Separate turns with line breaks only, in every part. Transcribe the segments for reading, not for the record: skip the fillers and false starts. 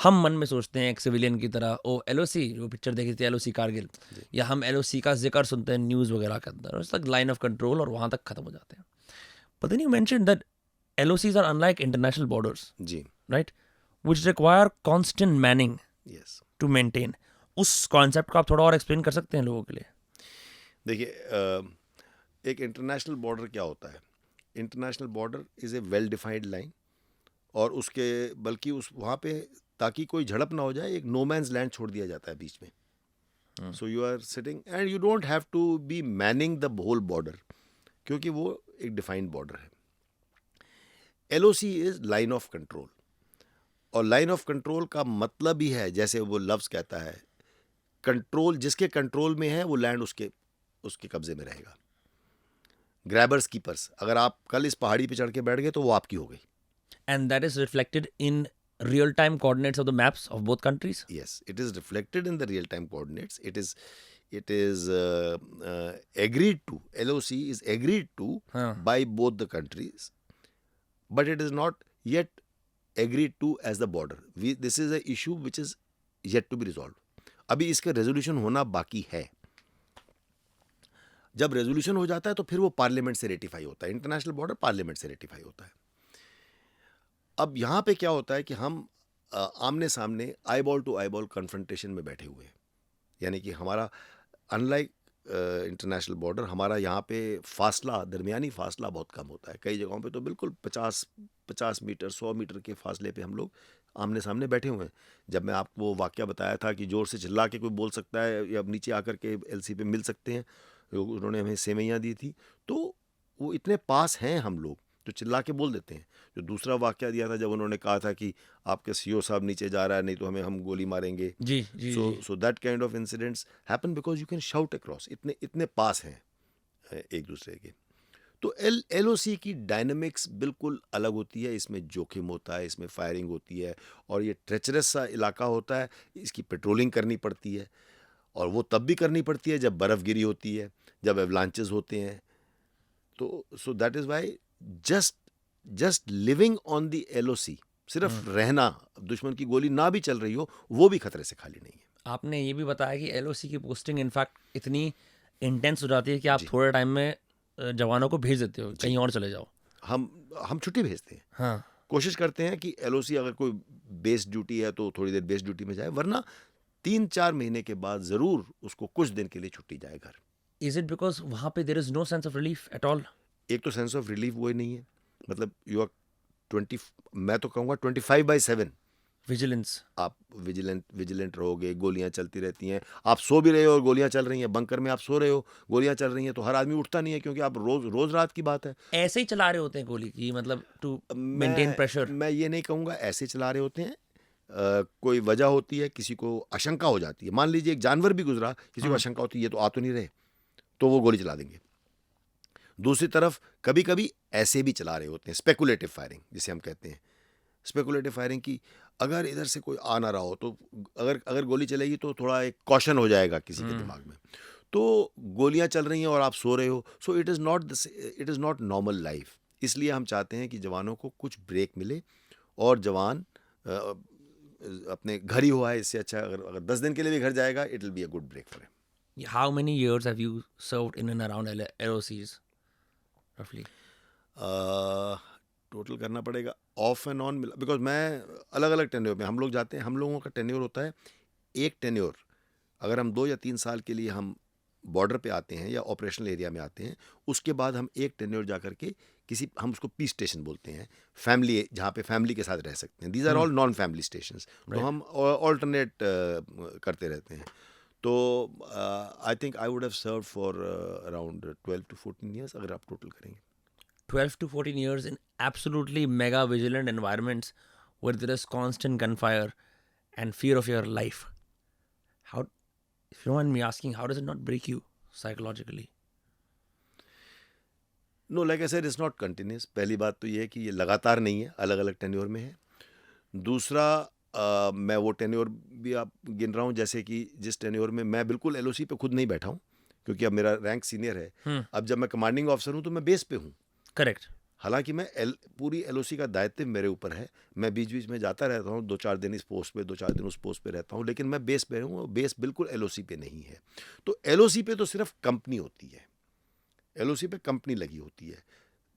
हम मन में सोचते हैं एक सिविलियन की तरह, ओ एलओसी, वो पिक्चर देखी थी एलओसी कारगिल,
जी
या हम एलओसी का जिक्र सुनते हैं न्यूज़ वगैरह के अंदर, उस तक लाइन ऑफ कंट्रोल और वहाँ तक खत्म हो जाते हैं. But then you mention that LOCs are unlike international borders,
जी.
right? Which require constant manning
yes.
to maintain. उस कॉन्सेप्ट को आप थोड़ा और एक्सप्लेन कर सकते हैं लोगों के लिए?
देखिए, एक इंटरनेशनल बॉर्डर क्या होता है? International border is a well defined line, और उसके बल्कि उस वहाँ पे ताकि कोई झड़प ना हो जाए, एक नो मैंस लैंड छोड़ दिया जाता है बीच में. So you are sitting and you don't have to be manning the whole border, क्योंकि वो एक डिफाइंड बॉर्डर है. LOC is line of control, और लाइन ऑफ कंट्रोल का मतलब ही है, जैसे वो लफ्ज़ कहता है, कंट्रोल. जिसके कंट्रोल में है वो लैंड उसके उसके कब्जे में रहेगा. ग्रैबर्स कीपर्स, अगर आप कल इस पहाड़ी पे चढ़ के बैठ गए तो वो आपकी हो गई.
And that is reflected in real-time coordinates of the maps of both countries?
Yes, it is reflected in the real-time coordinates. It is agreed to. LOC is agreed to
हाँ.
by both the countries, but it is not yet agreed to as the border. This is a issue which is yet to be resolved. अभी इसका resolution होना बाकी है. जब resolution हो जाता है तो फिर वो पार्लियामेंट से रेटिफाई होता है. इंटरनेशनल बॉर्डर पार्लियामेंट से रेटिफाई होता है. अब यहाँ पे क्या होता है कि हम आमने सामने eyeball to eyeball confrontation में बैठे हुए हैं. यानी कि हमारा अनलाइक इंटरनेशनल बॉर्डर, हमारा यहाँ पे फासला, दरमियानी फासला बहुत कम होता है. कई जगहों पे तो बिल्कुल 50 मीटर 100 मीटर के फासले पे हम लोग आमने सामने बैठे हुए हैं. जब मैं आपको वो वाकया बताया था कि जोर से चिल्ला के कोई बोल सकता है या नीचे आकर के LC पे मिल सकते हैं, उन्होंने हमें सेवैयाँ दी थी, तो वो इतने पास हैं हम लोग जो चिल्ला के बोल देते हैं. जो दूसरा वाकया दिया था जब उन्होंने कहा था कि आपके CEO साहब नीचे जा रहा है, नहीं तो हम गोली मारेंगे.
जी, जी,
सो
जी.
So that kind of incidents happen because you can shout across. इतने इतने पास हैं एक दूसरे के. तो LOC की डायनामिक्स बिल्कुल अलग होती है. इसमें जोखिम होता है, इसमें फायरिंग होती है, और ये ट्रेचरस सा इलाका होता है. इसकी पेट्रोलिंग करनी पड़ती है, और वो तब भी करनी पड़ती है जब बर्फ़ गिरी होती है, जब एवलांचेस होते हैं. तो so that is why just living on the LOC, सिर्फ रहना, दुश्मन की गोली ना भी चल रही हो, वो भी खतरे से खाली नहीं है.
आपने ये भी बताया कि LOC की पोस्टिंग इनफैक्ट इतनी इंटेंस हो जाती है कि आप
जी.
थोड़े टाइम में जवानों को भेज देते हो,
जी.
कहीं और चले जाओ.
हम छुट्टी भेजते हैं.
हाँ.
कोशिश करते हैं कि LOC अगर कोई बेस ड्यूटी है तो थोड़ी देर बेस ड्यूटी में जाए, वरना 3-4 महीने के बाद ज़रूर उसको कुछ दिन के लिए छुट्टी जाए घर.
Is it because वहाँ पे there is no sense of relief at all?
एक तो सेंस ऑफ रिलीफ वो ही नहीं है. मतलब यू आर 20, मैं तो कहूँगा 25/7
Vigilance.
आप विजिलेंट रहोगे. गोलियां चलती रहती हैं, आप सो भी रहे हो और गोलियां चल रही हैं. बंकर में आप सो रहे हो, गोलियां चल रही हैं, तो हर आदमी उठता नहीं है, क्योंकि आप रोज रात की बात है.
ऐसे ही चला रहे होते हैं गोली की, मतलब टू मेंटेन प्रेशर.
मैं ये नहीं कहूँगा ऐसे चला रहे होते हैं. कोई वजह होती है, किसी को आशंका हो जाती है. मान लीजिए एक जानवर भी गुजरा, किसी को आशंका होती है ये तो आ तो नहीं रहे, तो वो गोली चला देंगे. दूसरी तरफ कभी कभी ऐसे भी चला रहे होते हैं, स्पेकुलेटिव फायरिंग जिसे हम कहते हैं. स्पेकुलेटिव फायरिंग की, अगर इधर से कोई आ ना रहा हो तो अगर गोली चलेगी तो थोड़ा एक कॉशन हो जाएगा किसी के दिमाग में. तो गोलियां चल रही हैं और आप सो रहे हो, so it is not normal life. इसलिए हम चाहते हैं कि जवानों को कुछ ब्रेक मिले, और जवान अपने घर ही हो आए. इससे अच्छा अगर 10 दिन के लिए भी घर जाएगा, it will be a good break for him.
How many years have you served in and around LOCs, roughly?
Total करना पड़ेगा, ऑफ एंड ऑन मिला, बिकॉज मैं अलग अलग टेन्योर में हम लोग जाते हैं. हम लोगों का टेन्योर होता है एक टेन्योर. अगर हम 2 या 3 साल के लिए हम बॉर्डर पे आते हैं या ऑपरेशनल एरिया में आते हैं, उसके बाद हम एक टेन्योर जा करके किसी, हम उसको पीस स्टेशन बोलते हैं, फैमिली, जहाँ पे फैमिली के साथ रह सकते हैं. These are all non family stations. तो हम ऑल्टरनेट करते रहते हैं. तो I think I would have serve for around 12 to 14 years अगर आप टोटल करेंगे.
12 to 14 years in absolutely mega vigilant environments where there is constant gunfire and fear of your life. How, if you don't mind me asking, how does it not break you psychologically?
No, like I said, it's not continuous. पहली बात तो ये है कि ये लगातार नहीं है, अलग अलग टेन्योर में है. दूसरा, मैं वो टेन्योर भी आप गिन रहा हूँ, जैसे कि जिस टेन्योर में मैं बिल्कुल LOC पे खुद नहीं बैठा हूँ, क्योंकि अब मेरा रैंक सीनियर है. अब जब मैं कमांडिंग ऑफिसर हूँ तो मैं बेस पे हूँ.
Correct.
हालांकि मैं पूरी एलओसी का दायित्व मेरे ऊपर है, मैं बीच बीच में जाता रहता हूँ, 2-4 दिन इस पोस्ट पे 2-4 दिन उस पोस्ट पे रहता हूँ, लेकिन मैं बेस पे हूँ, बेस बिल्कुल एलओसी पे नहीं है। तो एलओसी पे तो सिर्फ कंपनी होती है, एलओसी पे कंपनी लगी होती है।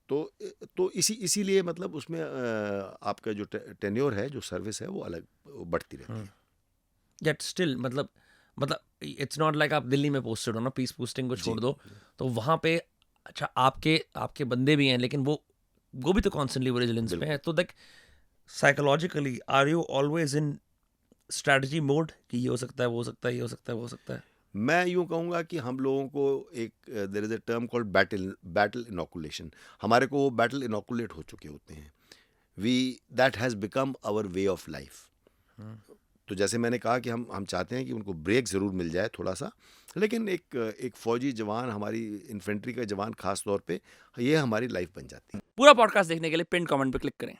तो इसीलिए मतलब उसमें आपका जो टेन्योर है, जो सर्विस है, वो अलग बढ़ती रहती है।
Yet still मतलब इट्स नॉट लाइक आप दिल्ली में पोस्टेड हो ना, पीस पोस्टिंग को छोड़
जी।
दो, तो वहाँ पे अच्छा आपके बंदे भी हैं, लेकिन वो भी तो कॉन्स्टेंटली विजिलेंस पे है। तो like psychologically are you always in strategy mode कि ये हो सकता है, वो हो सकता है, ये हो सकता है, वो हो सकता है?
मैं यूँ कहूँगा कि हम लोगों को एक there is a term called battle inoculation, हमारे को वो बैटल इनोकुलेट हो चुके होते हैं। We that has become our way of life. तो जैसे मैंने कहा कि हम चाहते हैं कि उनको ब्रेक ज़रूर मिल जाए थोड़ा सा, लेकिन एक फ़ौजी जवान, हमारी इन्फेंट्री का जवान ख़ास तौर पे, ये हमारी लाइफ बन जाती है।
पूरा पॉडकास्ट देखने के लिए पिन कमेंट पे क्लिक करें।